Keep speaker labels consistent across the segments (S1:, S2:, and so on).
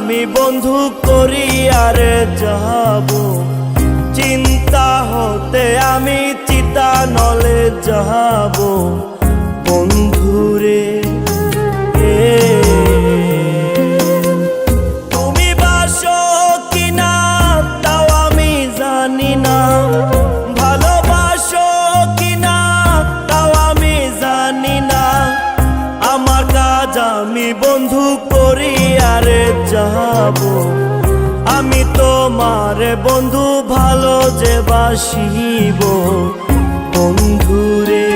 S1: আমি বন্ধু করি আর যাব, চিন্তা হতে আমি চিতা নলে যাব বন্ধুরে। তুমি বাসো কিনা তাও আমি জানি না, ভালোবাসো কিনা তাও আমি জানি না। আমার কাজ আমি বন্ধু করি আর যাব, আমি তোমার বন্ধু ভালো যে বাসিব বন্ধুরে।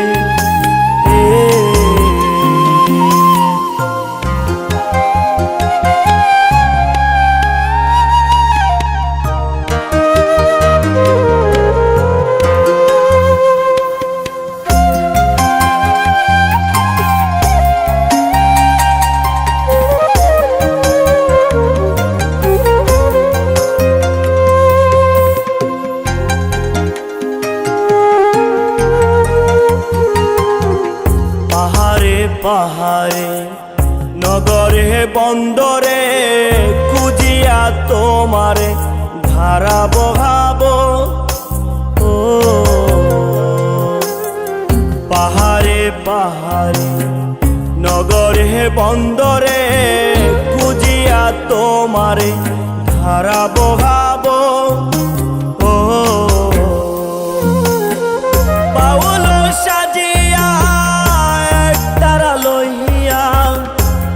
S1: পাহাড়ে নগরে বন্দরে খুঁজিয়া তোমারে ধারা বহাবো। ও পাহাড়ে পাহাড়ে নগরে বন্দরে খুঁজিয়া তোমারে ধারা বহাবো। ও বাউল সাজিয়া তারা লইয়া,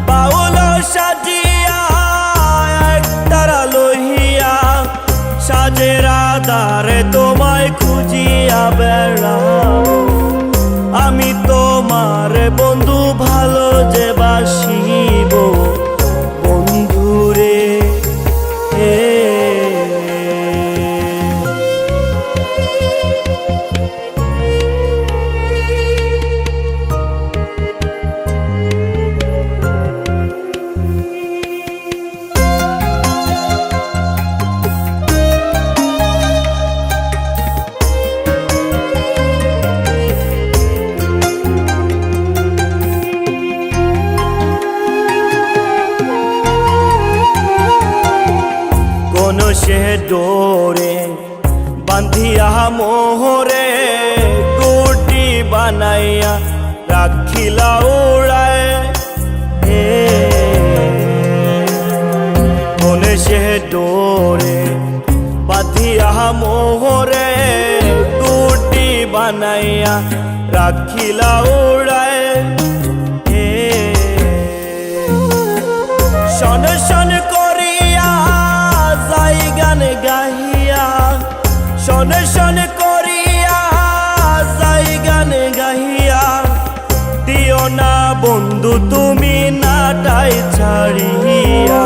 S1: বাউল সাজিয়া তারা লইয়া, সাজের আধারে তোমায় খুঁজিয়া বেড়াবো। আমি তোমার বন্ধু ভালো যে বাসিব বন্ধুরে। সে ডোরে বান্ধিয়া মোহরে গুটি বানাইয়া রাখিলা উড়ায়। মনে সে ডোরে বাঁধিয়া মোহরে গুটি বানাইয়া রাখিলা উড়ায়। শন শন করিয়া যাই গান গাহিয়া, শন শন করিয়া যাই গান গাহিয়া। দিও না বন্ধু তুমি নাটাই ছাড়িয়া,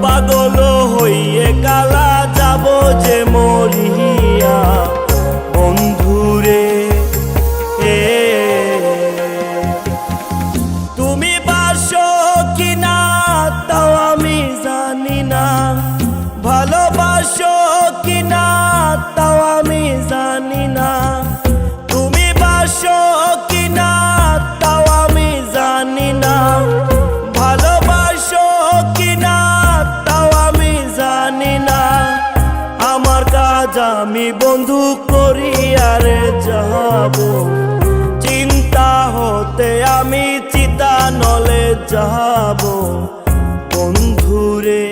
S1: পাগল হইয়ে কালা যাব যে মরিয়া বন্ধুরে। তুমি বাসো কিনা তাও আমি জানি না, ভালোবাসো কিনা তাও আমি জানি না। তুমি বাসো কিনা তাও আমি জানি না, ভালোবাসো কিনা তাও আমি জানি না। আমার কাজ আমি বন্ধু করি আর যাব, চিন্তা হতে আমি চিতা নলে যাব বন্ধুরে।